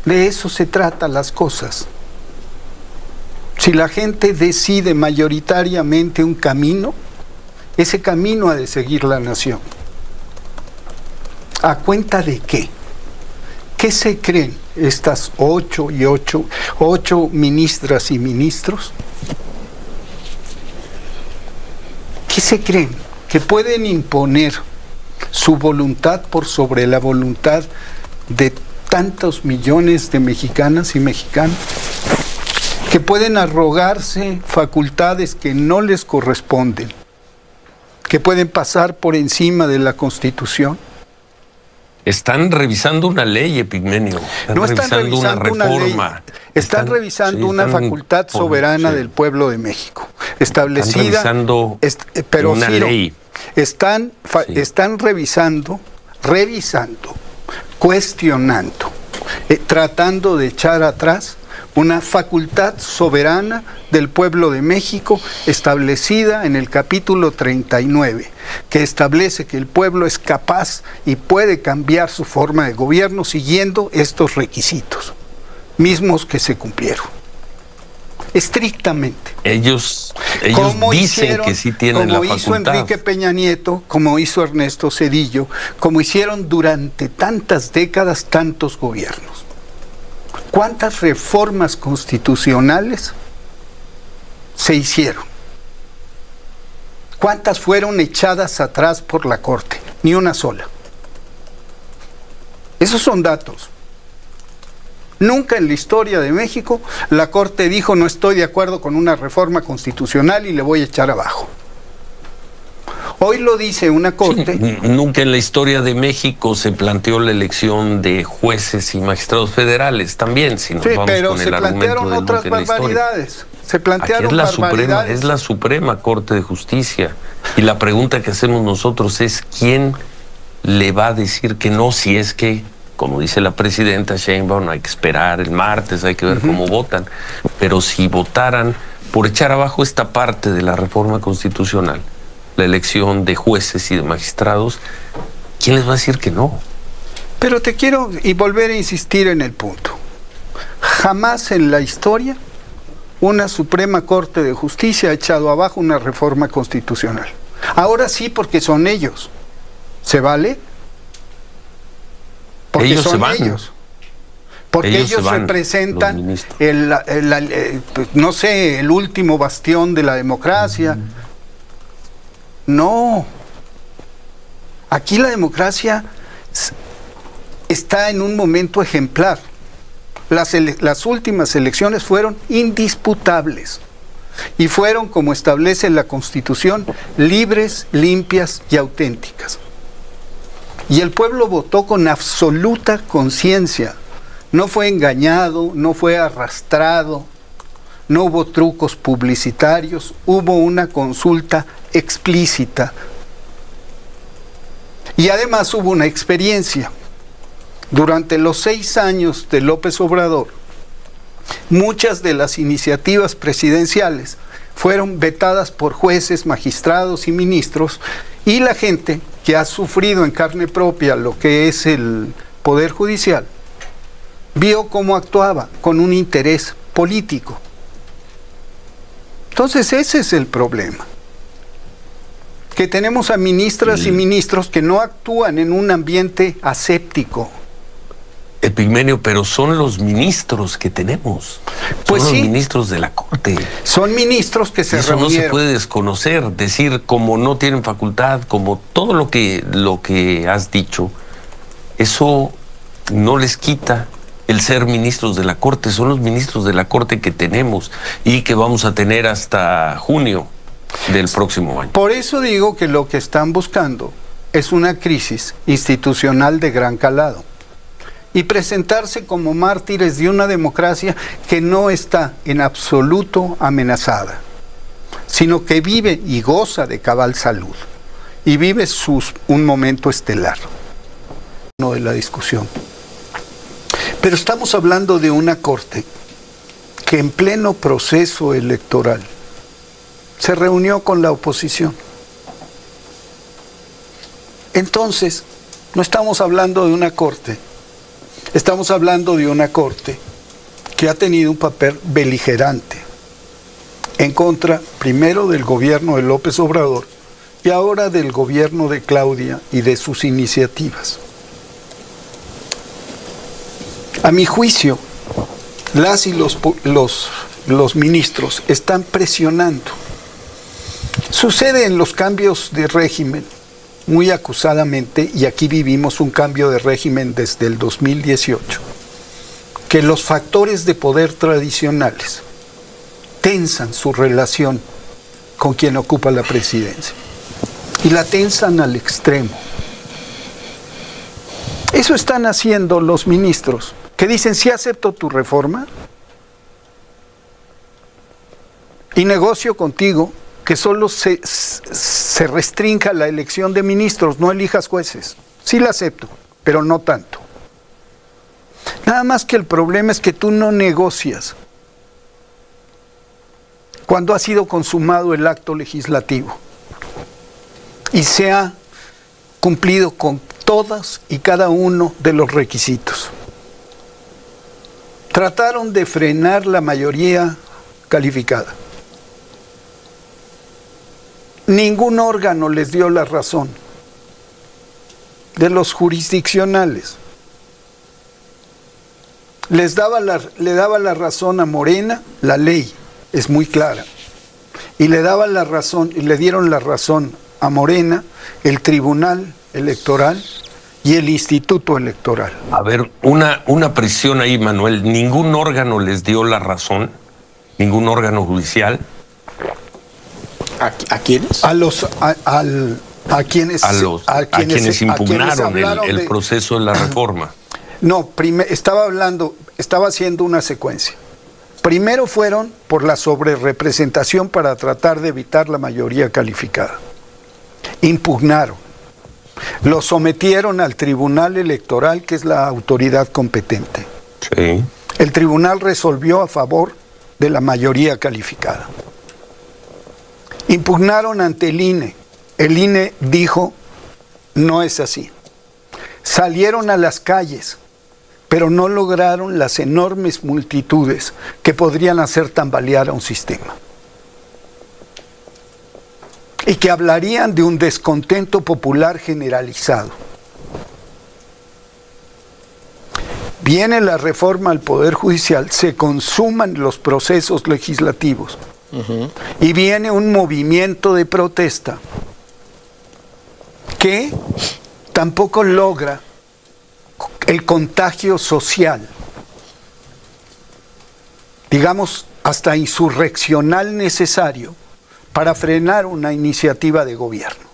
De eso se tratan las cosas. Si la gente decide mayoritariamente un camino, ese camino ha de seguir la nación. ¿A cuenta de qué? ¿Qué se creen estas ocho ministras y ministros? ¿Qué se creen? ¿Que pueden imponer su voluntad por sobre la voluntad de tantos millones de mexicanas y mexicanos? ¿Que pueden arrogarse facultades que no les corresponden? ¿Que pueden pasar por encima de la Constitución? Están revisando una ley, Epigmenio. No están revisando una reforma. Están revisando una facultad soberana del pueblo de México, establecida. Están revisando pero una ley. Están revisando, cuestionando, tratando de echar atrás una facultad soberana del pueblo de México establecida en el capítulo 39, que establece que el pueblo es capaz y puede cambiar su forma de gobierno siguiendo estos requisitos, mismos que se cumplieron. Estrictamente. Ellos dicen que sí tienen la facultad. Como hizo Enrique Peña Nieto, como hizo Ernesto Zedillo, como hicieron durante tantas décadas tantos gobiernos. ¿Cuántas reformas constitucionales se hicieron? ¿Cuántas fueron echadas atrás por la Corte? Ni una sola. Esos son datos. Nunca en la historia de México la Corte dijo no estoy de acuerdo con una reforma constitucional y le voy a echar abajo. Hoy lo dice una Corte. Sí, nunca en la historia de México se planteó la elección de jueces y magistrados federales también, si nos vamos pero con se el plantearon otras barbaridades. Se plantearon barbaridades. Es la Suprema Corte de Justicia. Y la pregunta que hacemos nosotros es ¿quién le va a decir que no si es que, como dice la presidenta Sheinbaum, hay que esperar el martes, hay que ver cómo votan? Pero si votaran por echar abajo esta parte de la reforma constitucional, la elección de jueces y de magistrados, ¿quién les va a decir que no? Pero te quiero volver a insistir en el punto. Jamás en la historia una Suprema Corte de Justicia ha echado abajo una reforma constitucional. Ahora sí, porque son ellos. ¿Se vale? Porque ellos son se van. Ellos. Porque ellos representan no sé, el último bastión de la democracia. No. Aquí la democracia está en un momento ejemplar. Las últimas elecciones fueron indisputables y fueron, como establece la Constitución, libres, limpias y auténticas. Y el pueblo votó con absoluta conciencia. No fue engañado, no fue arrastrado, no hubo trucos publicitarios, hubo una consulta explícita. Y además hubo una experiencia. Durante los 6 años de López Obrador, muchas de las iniciativas presidenciales fueron vetadas por jueces, magistrados y ministros, y la gente que ha sufrido en carne propia lo que es el Poder Judicial, vio cómo actuaba con un interés político. Entonces ese es el problema. Que tenemos a ministras y ministros que no actúan en un ambiente aséptico. Epigmenio, pero son los ministros que tenemos. Pues son sí, los ministros de la Corte. Son ministros que se reunieron. Eso no se puede desconocer, decir como no tienen facultad, como todo lo que has dicho, eso no les quita el ser ministros de la Corte. Son los ministros de la Corte que tenemos y que vamos a tener hasta junio del próximo año. Por eso digo que lo que están buscando es una crisis institucional de gran calado y presentarse como mártires de una democracia que no está en absoluto amenazada, sino que vive y goza de cabal salud y vive un momento estelar de la discusión. Pero estamos hablando de una Corte que en pleno proceso electoral se reunió con la oposición. Entonces, no estamos hablando de una Corte Estamos hablando de una corte que ha tenido un papel beligerante en contra, primero, del gobierno de López Obrador y ahora del gobierno de Claudia y de sus iniciativas. A mi juicio, las y los ministros están presionando. Sucede en los cambios de régimen, muy acusadamente, y aquí vivimos un cambio de régimen desde el 2018, que los factores de poder tradicionales tensan su relación con quien ocupa la presidencia y la tensan al extremo. Eso están haciendo los ministros, que dicen: sí acepto tu reforma y negocio contigo que solo se restrinja la elección de ministros, no elijas jueces. Sí la acepto, pero no tanto. Nada más que el problema es que tú no negocias cuando ha sido consumado el acto legislativo y se ha cumplido con todas y cada uno de los requisitos. Trataron de frenar la mayoría calificada. Ningún órgano les dio la razón. De los jurisdiccionales. Le daba la razón a Morena, la ley es muy clara. Y le dieron la razón a Morena, el Tribunal Electoral y el Instituto Electoral. A ver, una presión ahí, Manuel. ¿Ningún órgano les dio la razón? ¿Ningún órgano judicial? ¿A quiénes? A quienes impugnaron el proceso de la reforma. No, estaba haciendo una secuencia. Primero fueron por la sobrerepresentación para tratar de evitar la mayoría calificada. Impugnaron. Lo sometieron al Tribunal Electoral, que es la autoridad competente. Sí. El tribunal resolvió a favor de la mayoría calificada. Impugnaron ante el INE. El INE dijo: no es así. Salieron a las calles, pero no lograron las enormes multitudes que podrían hacer tambalear a un sistema. Y que hablarían de un descontento popular generalizado. Viene la reforma al Poder Judicial, se consuman los procesos legislativos. Y viene un movimiento de protesta que tampoco logra el contagio social, digamos, hasta insurreccional necesario para frenar una iniciativa de gobierno.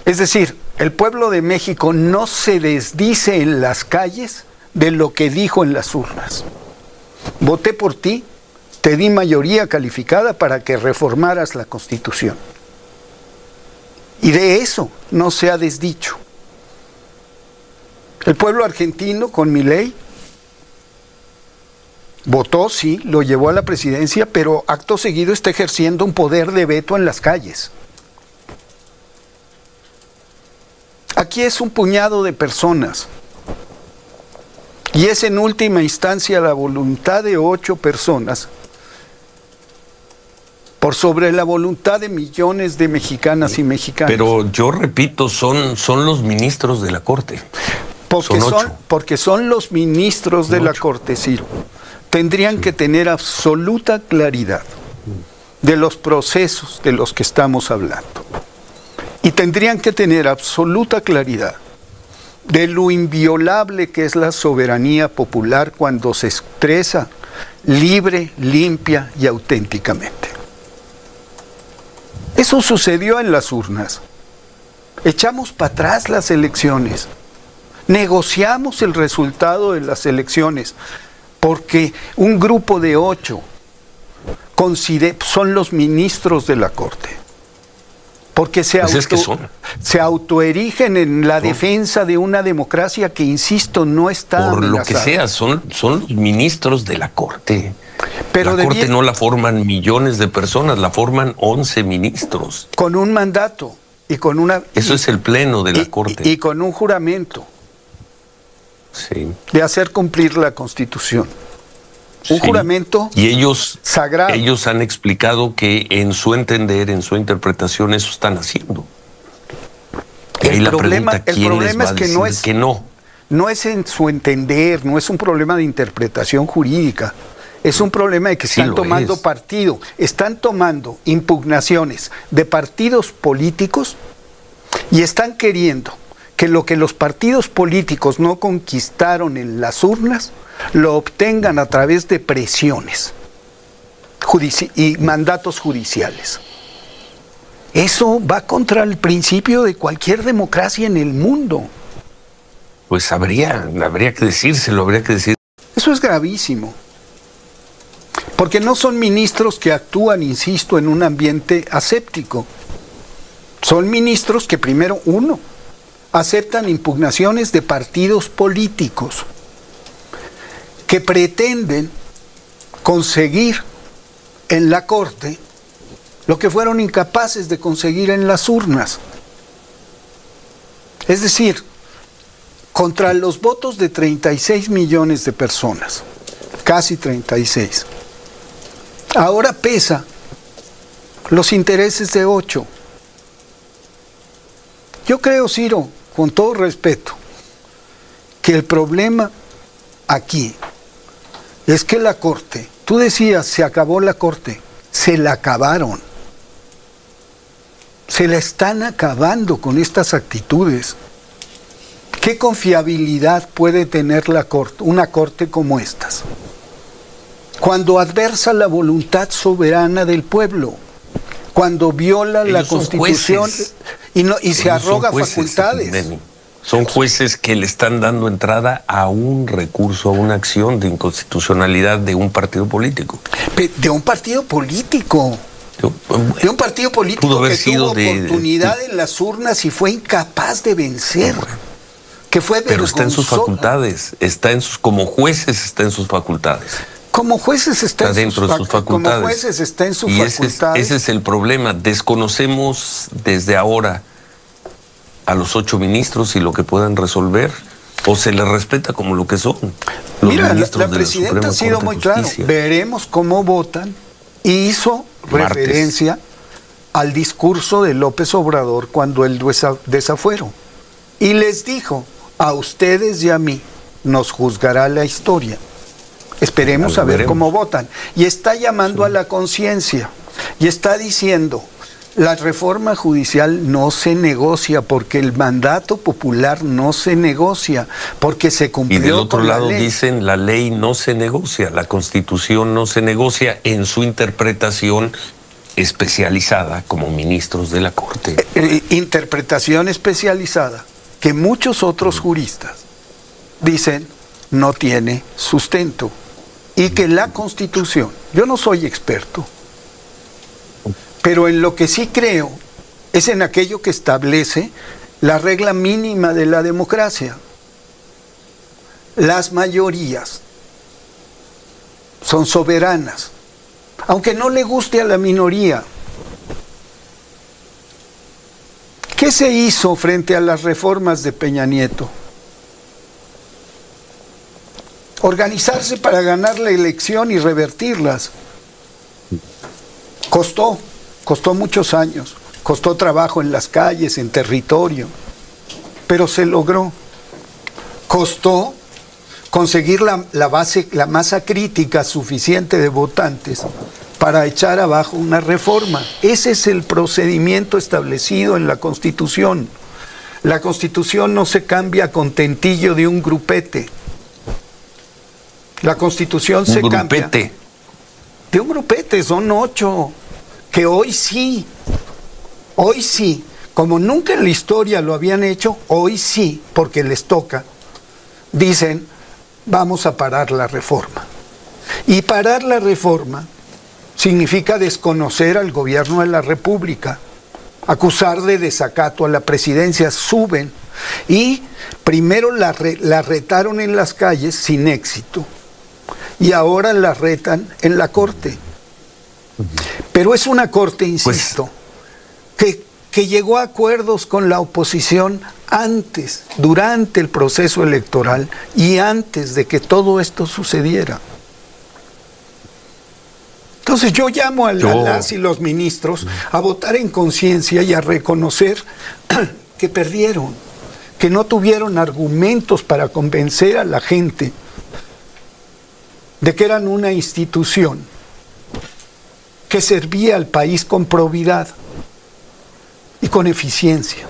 Es decir, el pueblo de México no se desdice en las calles de lo que dijo en las urnas. Voté por ti, te di mayoría calificada para que reformaras la Constitución. Y de eso no se ha desdicho. El pueblo argentino, con Milei, votó, sí, lo llevó a la presidencia, pero acto seguido está ejerciendo un poder de veto en las calles. Aquí es un puñado de personas. Y es en última instancia la voluntad de 8 personas por sobre la voluntad de millones de mexicanas y mexicanos. Pero yo repito, son los ministros de la Corte. Porque son los ministros de la Corte, Ciro. Tendrían que tener absoluta claridad de los procesos de los que estamos hablando. Y tendrían que tener absoluta claridad de lo inviolable que es la soberanía popular cuando se expresa libre, limpia y auténticamente. Eso sucedió en las urnas. Echamos para atrás las elecciones. Negociamos el resultado de las elecciones porque un grupo de 8 son los ministros de la Corte. Porque se autoerigen en la defensa de una democracia que, insisto, no está por amenazada. Lo que sea, son los ministros de la Corte. Pero la Corte no la forman millones de personas, la forman 11 ministros. Con un mandato y con una... Eso es el pleno de la Corte. Y con un juramento. Sí. de hacer cumplir la Constitución. Un juramento y ellos, sagrado. Ellos han explicado que en su entender, en su interpretación, eso están haciendo. Y ahí la pregunta, ¿quién les va a decir que no? No es en su entender, no es un problema de interpretación jurídica. Es un problema de que están tomando partido. Están tomando impugnaciones de partidos políticos y están queriendo que lo que los partidos políticos no conquistaron en las urnas lo obtengan a través de presiones y mandatos judiciales. Eso va contra el principio de cualquier democracia en el mundo. Pues habría que decírselo, habría que decir. Eso es gravísimo. Porque no son ministros que actúan, insisto, en un ambiente aséptico. Son ministros que primero, uno, aceptan impugnaciones de partidos políticos que pretenden conseguir en la Corte lo que fueron incapaces de conseguir en las urnas. Es decir, contra los votos de 36 millones de personas, casi 36, ahora pesa los intereses de 8. Yo creo, Ciro, con todo respeto, que el problema aquí es que la Corte, tú decías, se acabó la Corte, se la acabaron. Se la están acabando con estas actitudes. ¿Qué confiabilidad puede tener la Corte, una Corte como estas? Cuando adversa la voluntad soberana del pueblo, cuando viola la Constitución y se arroga facultades. Son jueces que le están dando entrada a un recurso, a una acción de inconstitucionalidad de un partido político. De un partido político. De un partido político que tuvo oportunidad en las urnas y fue incapaz de vencer. Que fue vergonzoso. Pero está en sus facultades, como jueces está en sus facultades. Como jueces está dentro de sus facultades. Como jueces está en sus facultades. Ese es el problema. Desconocemos desde ahora a los 8 ministros y lo que puedan resolver, o se les respeta como lo que son. Mira, la presidenta ha sido muy clara. Veremos cómo votan. Y hizo referencia al discurso de López Obrador cuando él desafuero. Y les dijo, a ustedes y a mí nos juzgará la historia. Esperemos a ver cómo votan. Y está llamando a la conciencia. Y está diciendo, la reforma judicial no se negocia porque el mandato popular no se negocia, porque se cumplió con la ley. Y del otro lado dicen, la ley no se negocia, la Constitución no se negocia en su interpretación especializada como ministros de la Corte. Interpretación especializada que muchos otros juristas dicen no tiene sustento y que la Constitución, yo no soy experto, pero en lo que sí creo es en aquello que establece la regla mínima de la democracia. Las mayorías son soberanas, aunque no le guste a la minoría. ¿Qué se hizo frente a las reformas de Peña Nieto? Organizarse para ganar la elección y revertirlas. Costó muchos años, costó trabajo en las calles, en territorio, pero se logró. Costó conseguir la masa crítica suficiente de votantes para echar abajo una reforma. Ese es el procedimiento establecido en la Constitución. La Constitución no se cambia a contentillo de un grupete. La Constitución se cambia de un grupete, son 8. Que hoy sí, como nunca en la historia lo habían hecho, hoy sí, porque les toca, dicen, vamos a parar la reforma. Y parar la reforma significa desconocer al gobierno de la República, acusar de desacato a la presidencia, suben, y primero la retaron en las calles sin éxito, y ahora la retan en la Corte. Pero es una Corte, insisto, que que llegó a acuerdos con la oposición antes, durante el proceso electoral y antes de que todo esto sucediera. Entonces yo llamo a las y los ministros a votar en conciencia y a reconocer que perdieron, que no tuvieron argumentos para convencer a la gente de que eran una institución que servía al país con probidad y con eficiencia.